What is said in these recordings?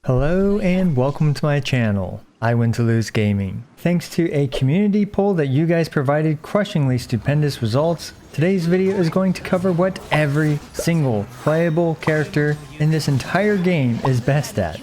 Hello and welcome to my channel, I Win to Lose Gaming. Thanks to a community poll that you guys provided crushingly stupendous results, today's video is going to cover what every single playable character in this entire game is best at.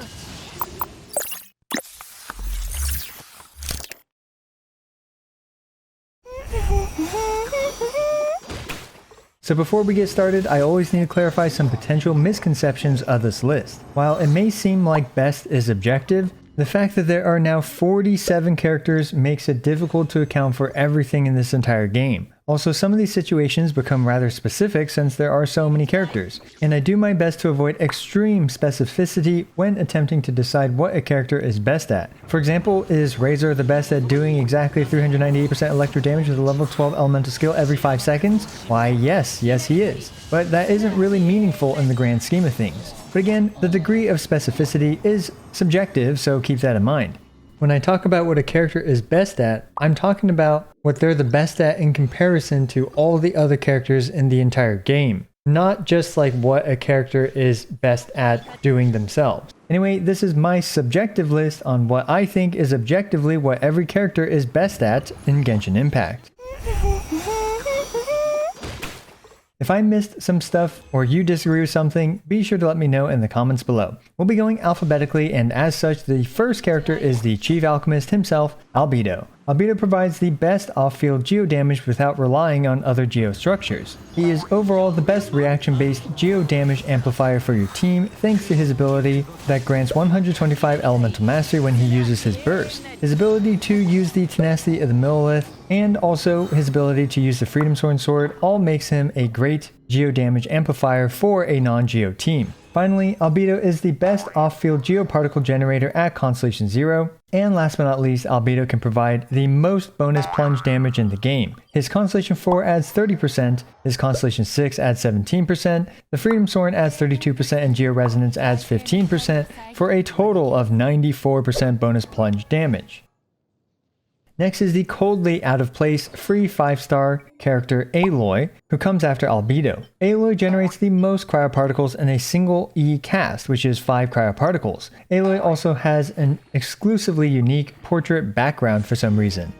So before we get started, I always need to clarify some potential misconceptions of this list. While it may seem like best is objective, the fact that there are now 47 characters makes it difficult to account for everything in this entire game. Also, some of these situations become rather specific since there are so many characters, and I do my best to avoid extreme specificity when attempting to decide what a character is best at. For example, is Razor the best at doing exactly 398% electro damage with a level 12 elemental skill every 5 seconds? Why yes he is. But that isn't really meaningful in the grand scheme of things. But again, the degree of specificity is subjective, so keep that in mind. When I talk about what a character is best at, I'm talking about what they're the best at in comparison to all the other characters in the entire game. Not just like what a character is best at doing themselves. Anyway, this is my subjective list on what I think is objectively what every character is best at in Genshin Impact. If I missed some stuff or you disagree with something, be sure to let me know in the comments below. We'll be going alphabetically, and as such, the first character is the Chief Alchemist himself, Albedo. Albedo provides the best off-field geo damage without relying on other geo structures. He is overall the best reaction-based geo damage amplifier for your team thanks to his ability that grants 125 elemental mastery when he uses his burst, his ability to use the tenacity of the Millilith, and also his ability to use the Freedom Sword all makes him a great geo damage amplifier for a non-geo team. Finally, Albedo is the best off-field geoparticle generator at Constellation 0, and last but not least, Albedo can provide the most bonus plunge damage in the game. His Constellation 4 adds 30%, his Constellation 6 adds 17%, the Freedom Sword adds 32%, and Geo Resonance adds 15%, for a total of 94% bonus plunge damage. Next is the coldly out of place free 5-star character Aloy, who comes after Albedo. Aloy generates the most cryoparticles in a single E cast, which is 5 cryoparticles. Aloy also has an exclusively unique portrait background for some reason.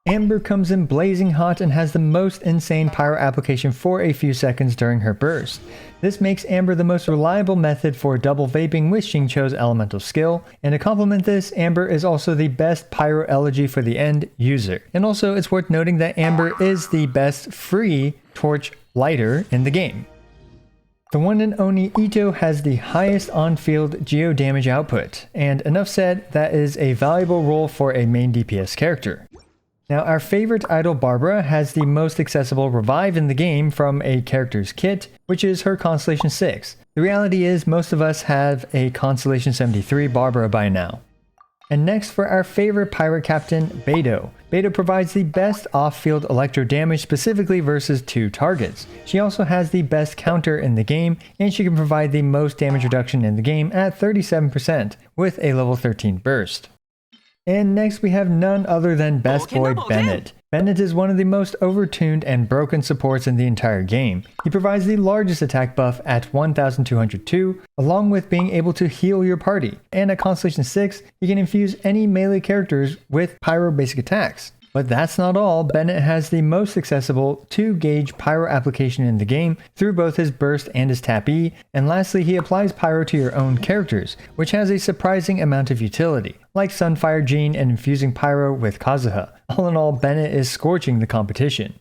Amber comes in blazing hot and has the most insane pyro application for a few seconds during her burst. This makes Amber the most reliable method for double vaping with Xingqiu's elemental skill, and to complement this, Amber is also the best pyro elegy for the end user. And also, it's worth noting that Amber is the best free torch lighter in the game. The one and only Itto has the highest on-field geo damage output, and enough said, that is a valuable role for a main DPS character. Now, our favorite idol Barbara has the most accessible revive in the game from a character's kit, which is her Constellation 6. The reality is most of us have a Constellation 73 Barbara by now. And next for our favorite pirate captain, Beidou. Beidou provides the best off-field electro damage specifically versus 2 targets. She also has the best counter in the game, and she can provide the most damage reduction in the game at 37% with a level 13 burst. And next we have none other than Best Boy Bennett. Bennett is one of the most overtuned and broken supports in the entire game. He provides the largest attack buff at 1202, along with being able to heal your party. And at Constellation 6, you can infuse any melee characters with pyro basic attacks. But that's not all. Bennett has the most accessible 2-gauge pyro application in the game through both his burst and his tap E, and lastly he applies pyro to your own characters, which has a surprising amount of utility, like Sunfire Jean and infusing pyro with Kazuha. All in all, Bennett is scorching the competition.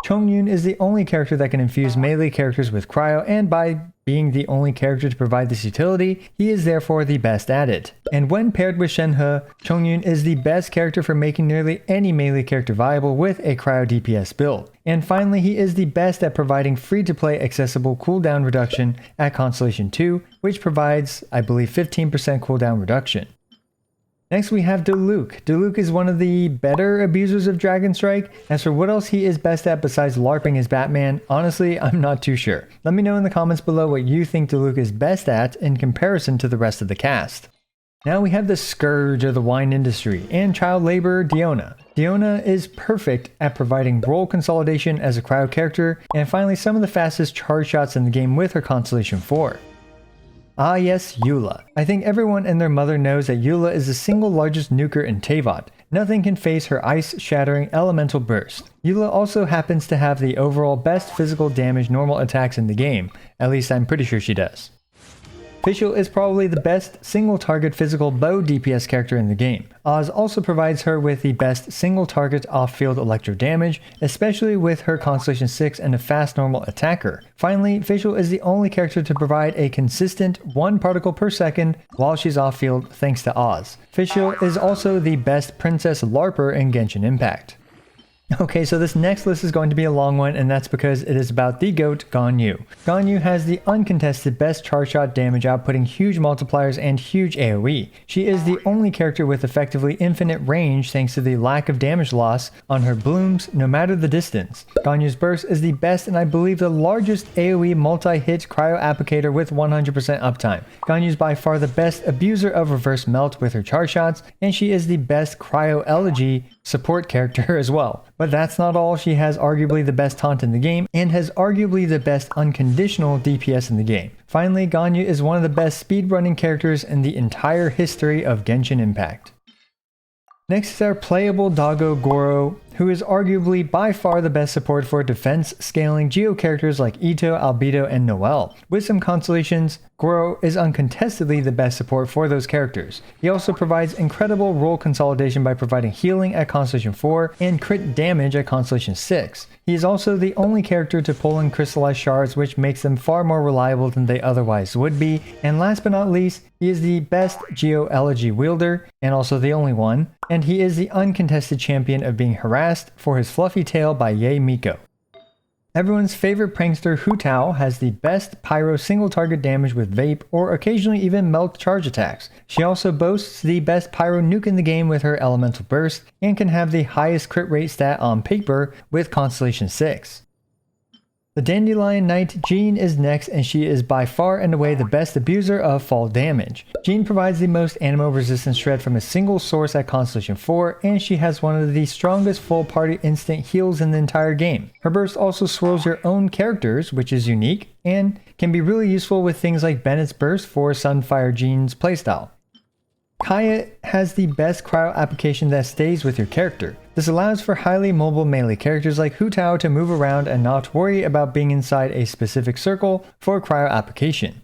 Chongyun is the only character that can infuse melee characters with cryo, and by being the only character to provide this utility, he is therefore the best at it. And when paired with Shenhe, Chongyun is the best character for making nearly any melee character viable with a cryo DPS build. And finally, he is the best at providing free-to-play accessible cooldown reduction at Constellation 2, which provides, I believe, 15% cooldown reduction. Next we have Diluc. Diluc is one of the better abusers of Dragon Strike. As for what else he is best at besides LARPing as Batman, honestly, I'm not too sure. Let me know in the comments below what you think Diluc is best at in comparison to the rest of the cast. Now we have the scourge of the wine industry and child laborer Diona. Diona is perfect at providing role consolidation as a crowd character, and finally some of the fastest charge shots in the game with her Constellation 4. Ah yes, Eula. I think everyone and their mother knows that Eula is the single largest nuker in Teyvat. Nothing can face her ice-shattering elemental burst. Eula also happens to have the overall best physical damage normal attacks in the game. At least I'm pretty sure she does. Fischl is probably the best single-target physical bow DPS character in the game. Oz also provides her with the best single-target off-field electro damage, especially with her Constellation 6 and a fast normal attacker. Finally, Fischl is the only character to provide a consistent 1 particle per second while she's off-field thanks to Oz. Fischl is also the best Princess LARPer in Genshin Impact. Okay, so this next list is going to be a long one, and that's because it is about the GOAT, Ganyu. Ganyu has the uncontested best charge shot damage, outputting huge multipliers and huge AoE. She is the only character with effectively infinite range thanks to the lack of damage loss on her blooms, no matter the distance. Ganyu's burst is the best and I believe the largest AoE multi-hit cryo applicator with 100% uptime. Ganyu is by far the best abuser of reverse melt with her charge shots, and she is the best cryo elegy support character as well. But that's not all. She has arguably the best taunt in the game and has arguably the best unconditional DPS in the game. Finally, Ganyu is one of the best speedrunning characters in the entire history of Genshin Impact. Next is our playable doggo Goro, who is arguably by far the best support for defense scaling geo characters like Ito, Albedo, and Noelle. With some constellations, Goro is uncontestedly the best support for those characters. He also provides incredible role consolidation by providing healing at Constellation 4 and crit damage at Constellation 6. He is also the only character to pull in crystallized shards, which makes them far more reliable than they otherwise would be. And last but not least, he is the best Geo Elegy wielder, and also the only one, and he is the uncontested champion of being harassed for his fluffy tail by Yae Miko. Everyone's favorite prankster Hu Tao has the best pyro single target damage with vape or occasionally even melt charge attacks. She also boasts the best pyro nuke in the game with her elemental burst and can have the highest crit rate stat on paper with Constellation 6. The Dandelion Knight Jean is next, and she is by far and away the best abuser of fall damage. Jean provides the most animo resistance shred from a single source at Constellation 4, and she has one of the strongest full party instant heals in the entire game. Her burst also swirls your own characters, which is unique, and can be really useful with things like Bennett's burst for Sunfire Jean's playstyle. Kaya has the best cryo application that stays with your character. This allows for highly mobile melee characters like Hu Tao to move around and not worry about being inside a specific circle for cryo application.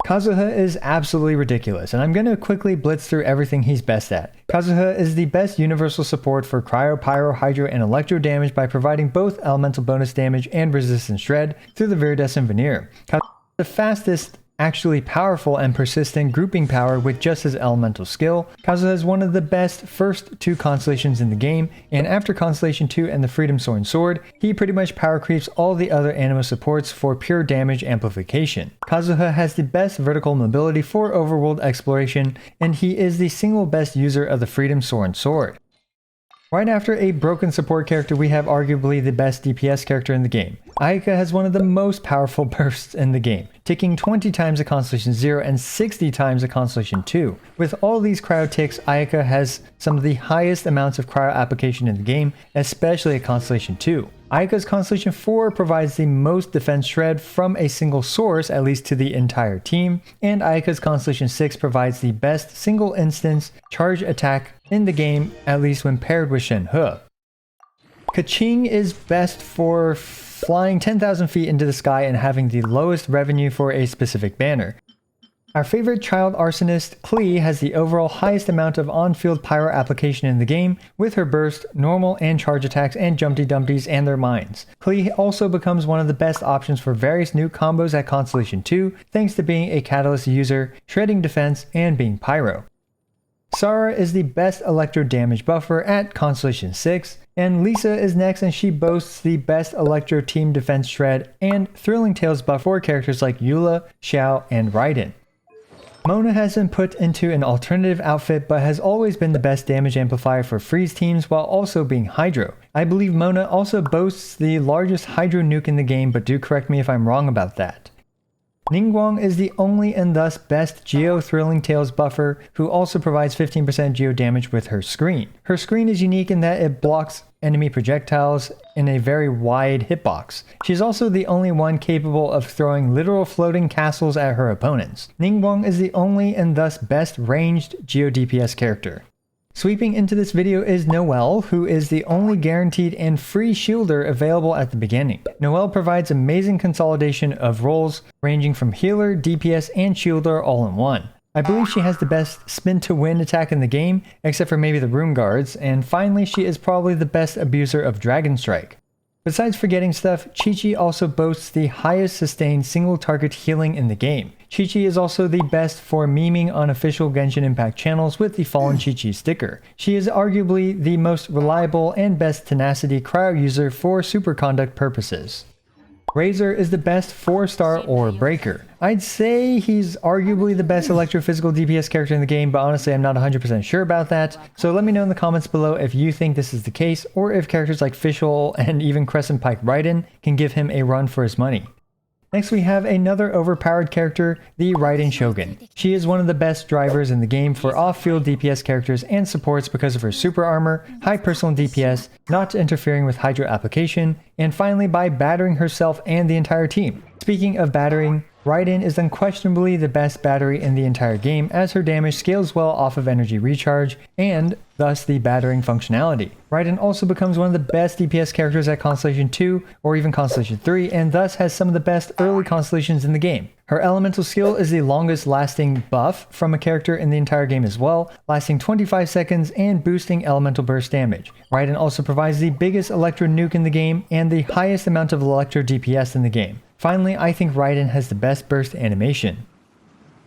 Kazuha is absolutely ridiculous, and I'm going to quickly blitz through everything he's best at. Kazuha is the best universal support for cryo, pyro, hydro, and electro damage by providing both elemental bonus damage and resistance shred through the Viridescent Veneer. Kazuha is the fastest, actually powerful and persistent grouping power with just his elemental skill. Kazuha is one of the best first 2 constellations in the game, and after Constellation 2 and the Freedom Soaring Sword, he pretty much power creeps all the other animo supports for pure damage amplification. Kazuha has the best vertical mobility for overworld exploration, and he is the single best user of the Freedom Soaring Sword. Right after a broken support character, we have arguably the best DPS character in the game. Ayaka has one of the most powerful bursts in the game, ticking 20 times at Constellation 0 and 60 times at Constellation 2. With all these cryo ticks, Ayaka has some of the highest amounts of cryo application in the game, especially at Constellation 2. Ayaka's Constellation 4 provides the most defense shred from a single source, at least to the entire team, and Ayaka's Constellation 6 provides the best single instance charge attack in the game, at least when paired with Shenhe. Keqing is best for flying 10,000 feet into the sky and having the lowest revenue for a specific banner. Our favorite child arsonist, Klee, has the overall highest amount of on-field pyro application in the game, with her burst, normal and charge attacks, and Jumpty Dumpties and their mines. Klee also becomes one of the best options for various new combos at Constellation 2, thanks to being a Catalyst user, shredding defense, and being pyro. Sara is the best electro damage buffer at Constellation 6, and Lisa is next, and she boasts the best electro team defense shred and Thrilling Tales buff for characters like Eula, Xiao, and Raiden. Mona has been put into an alternative outfit but has always been the best damage amplifier for freeze teams while also being Hydro. I believe Mona also boasts the largest Hydro nuke in the game, but do correct me if I'm wrong about that. Ningguang is the only and thus best Geo Thrilling Tales buffer who also provides 15% Geo damage with her screen. Her screen is unique in that it blocks enemy projectiles in a very wide hitbox. She's also the only one capable of throwing literal floating castles at her opponents. Ningguang is the only and thus best ranged Geo DPS character. Sweeping into this video is Noelle, who is the only guaranteed and free shielder available at the beginning. Noelle provides amazing consolidation of roles ranging from healer, DPS, and shielder all in one. I believe she has the best spin to win attack in the game, except for maybe the Room Guards, and finally she is probably the best abuser of Dragon Strike. Besides forgetting stuff, Qiqi also boasts the highest sustained single target healing in the game. Qiqi is also the best for memeing on official Genshin Impact channels with the Fallen Qiqi sticker. She is arguably the most reliable and best tenacity cryo user for superconduct purposes. Razor is the best 4-star ore breaker. I'd say he's arguably the best electrophysical DPS character in the game, but honestly I'm not 100% sure about that. So let me know in the comments below if you think this is the case, or if characters like Fischl and even Crescent Pike Raiden can give him a run for his money. Next we have another overpowered character, the Raiden Shogun. She is one of the best drivers in the game for off-field DPS characters and supports because of her super armor, high personal DPS, not interfering with Hydro application, and finally by battering herself and the entire team. Speaking of battering, Raiden is unquestionably the best battery in the entire game as her damage scales well off of energy recharge and thus the battering functionality. Raiden also becomes one of the best DPS characters at Constellation 2 or even Constellation 3 and thus has some of the best early constellations in the game. Her elemental skill is the longest lasting buff from a character in the entire game as well, lasting 25 seconds and boosting elemental burst damage. Raiden also provides the biggest electro nuke in the game and the highest amount of electro DPS in the game. Finally, I think Raiden has the best burst animation.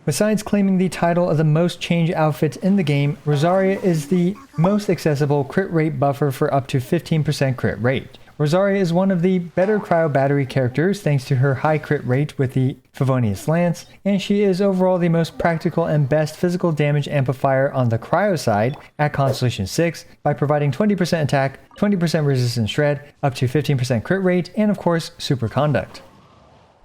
Besides claiming the title of the most changed outfit in the game, Rosaria is the most accessible crit rate buffer for up to 15% crit rate. Rosaria is one of the better cryo battery characters thanks to her high crit rate with the Favonius Lance, and she is overall the most practical and best physical damage amplifier on the cryo side at Constellation 6 by providing 20% attack, 20% resistance shred, up to 15% crit rate, and of course superconduct.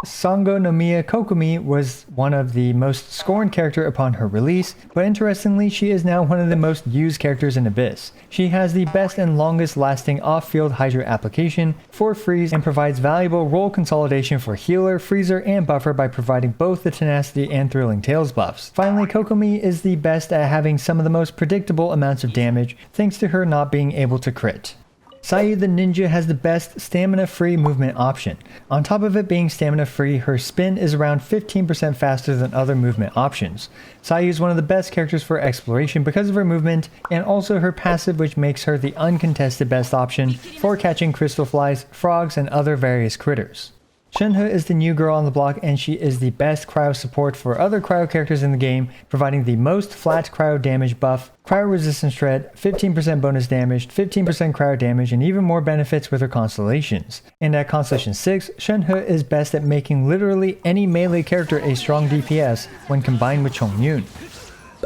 Sango no Miya Kokomi was one of the most scorned character upon her release, but interestingly she is now one of the most used characters in Abyss. She has the best and longest lasting off-field Hydra application for freeze and provides valuable role consolidation for healer, freezer, and buffer by providing both the tenacity and thrilling tales buffs. Finally, Kokomi is the best at having some of the most predictable amounts of damage thanks to her not being able to crit. Sayu the Ninja has the best stamina-free movement option. On top of it being stamina-free, her spin is around 15% faster than other movement options. Sayu is one of the best characters for exploration because of her movement, and also her passive, which makes her the uncontested best option for catching crystal flies, frogs, and other various critters. Shenhe is the new girl on the block and she is the best cryo support for other cryo characters in the game, providing the most flat cryo damage buff, cryo resistance shred, 15% bonus damage, 15% cryo damage, and even more benefits with her constellations. And at Constellation 6, Shenhe is best at making literally any melee character a strong DPS when combined with Chongyun.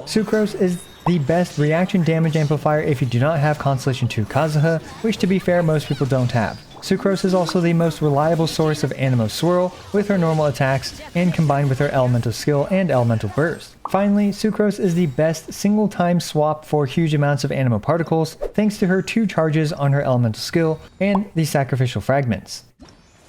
Sucrose is the best reaction damage amplifier if you do not have Constellation 2 Kazuha, which to be fair most people don't have. Sucrose is also the most reliable source of Animo Swirl with her normal attacks and combined with her elemental skill and elemental burst. Finally, Sucrose is the best single time swap for huge amounts of Animo particles thanks to her 2 charges on her elemental skill and the sacrificial fragments.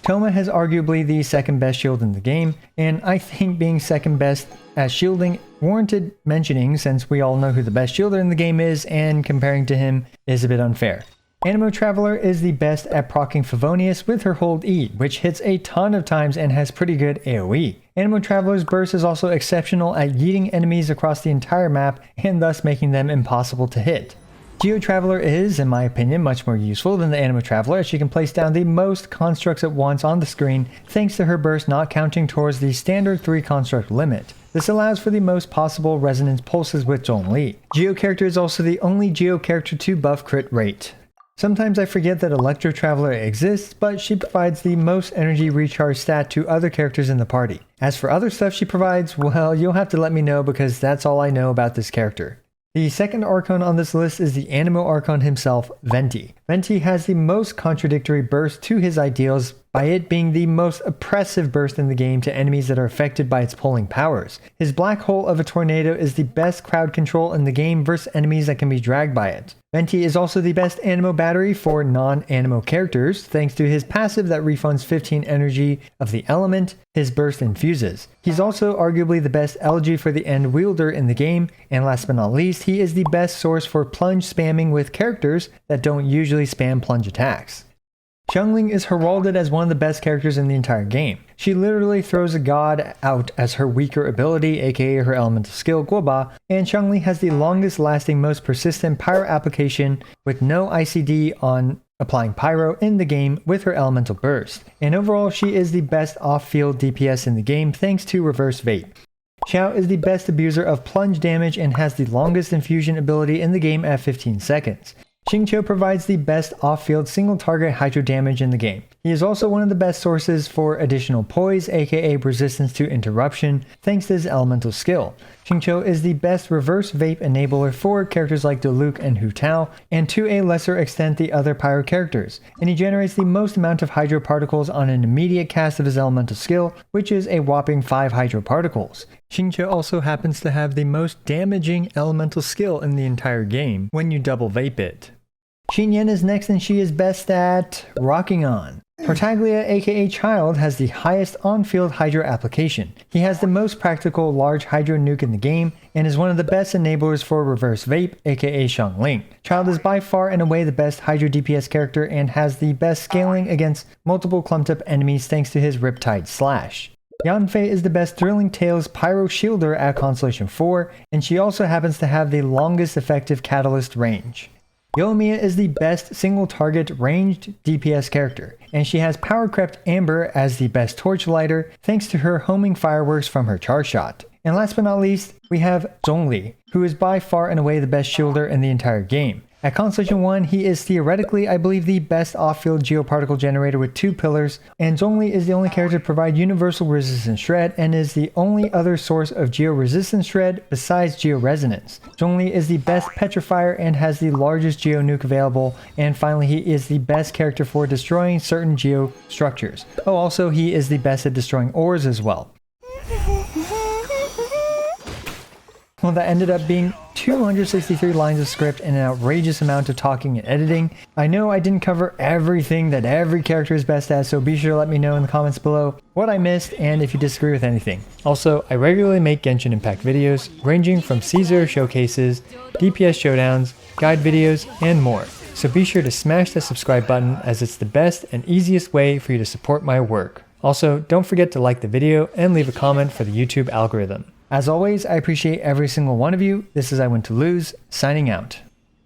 Toma has arguably the second best shield in the game, and I think being second best at shielding warranted mentioning since we all know who the best shielder in the game is, and comparing to him is a bit unfair. Animo Traveler is the best at proccing Favonius with her hold E, which hits a ton of times and has pretty good AoE. Animo Traveler's burst is also exceptional at yeeting enemies across the entire map and thus making them impossible to hit. Geo Traveler is, in my opinion, much more useful than the Animo Traveler as she can place down the most constructs at once on the screen thanks to her burst not counting towards the standard 3 construct limit. This allows for the most possible resonance pulses with Zhongli. Geo Character is also the only Geo Character to buff crit rate. Sometimes I forget that Electro Traveler exists, but she provides the most energy recharge stat to other characters in the party. As for other stuff she provides, well, you'll have to let me know because that's all I know about this character. The second Archon on this list is the Animo Archon himself, Venti. Venti has the most contradictory burst to his ideals by it being the most oppressive burst in the game to enemies that are affected by its pulling powers. His black hole of a tornado is the best crowd control in the game versus enemies that can be dragged by it. Venti is also the best Animo battery for non-Animo characters, thanks to his passive that refunds 15 energy of the element his burst infuses. He's also arguably the best LG for the end wielder in the game, and last but not least, he is the best source for plunge spamming with characters that don't usually spam plunge attacks. Xiangling is heralded as one of the best characters in the entire game. She literally throws a god out as her weaker ability, aka her elemental skill, Guoba, and Xiangling has the longest lasting, most persistent pyro application with no ICD on applying pyro in the game with her elemental burst. And overall, she is the best off-field DPS in the game thanks to reverse vape. Xiao is the best abuser of plunge damage and has the longest infusion ability in the game at 15 seconds. Xingqiu provides the best off-field single-target hydro damage in the game. He is also one of the best sources for additional poise, aka resistance to interruption, thanks to his elemental skill. Xingqiu is the best reverse vape enabler for characters like Diluc and Hu Tao, and to a lesser extent the other pyro characters, and he generates the most amount of hydro particles on an immediate cast of his elemental skill, which is a whopping 5 hydro particles. Xingqiu also happens to have the most damaging elemental skill in the entire game when you double vape it. Xinyan is next and she is best at rocking on. Tartaglia aka Child has the highest on-field hydro application. He has the most practical large hydro nuke in the game and is one of the best enablers for reverse vape aka Xiangling. Child is by far and away the best hydro DPS character and has the best scaling against multiple clumped up enemies thanks to his Riptide Slash. Yanfei is the best Thrilling Tales Pyro Shielder at Constellation 4, and she also happens to have the longest effective catalyst range. Yoimiya is the best single-target ranged DPS character, and she has Power Crept Amber as the best torchlighter thanks to her homing fireworks from her charge shot. And last but not least, we have Zhongli, who is by far and away the best shielder in the entire game. At Constellation 1, he is theoretically, I believe, the best off-field geoparticle generator with 2 pillars, and Zhongli is the only character to provide universal resistance shred and is the only other source of geo-resistance shred besides geo-resonance. Zhongli is the best petrifier and has the largest geo-nuke available, and finally he is the best character for destroying certain geo-structures. Oh, also he is the best at destroying ores as well. Well, that ended up being 263 lines of script and an outrageous amount of talking and editing. I know I didn't cover everything that every character is best at, so be sure to let me know in the comments below what I missed and if you disagree with anything. Also, I regularly make Genshin Impact videos ranging from C0 showcases, DPS showdowns, guide videos, and more. So be sure to smash that subscribe button as it's the best and easiest way for you to support my work. Also, don't forget to like the video and leave a comment for the YouTube algorithm. As always, I appreciate every single one of you. This is I Win to Lose, signing out.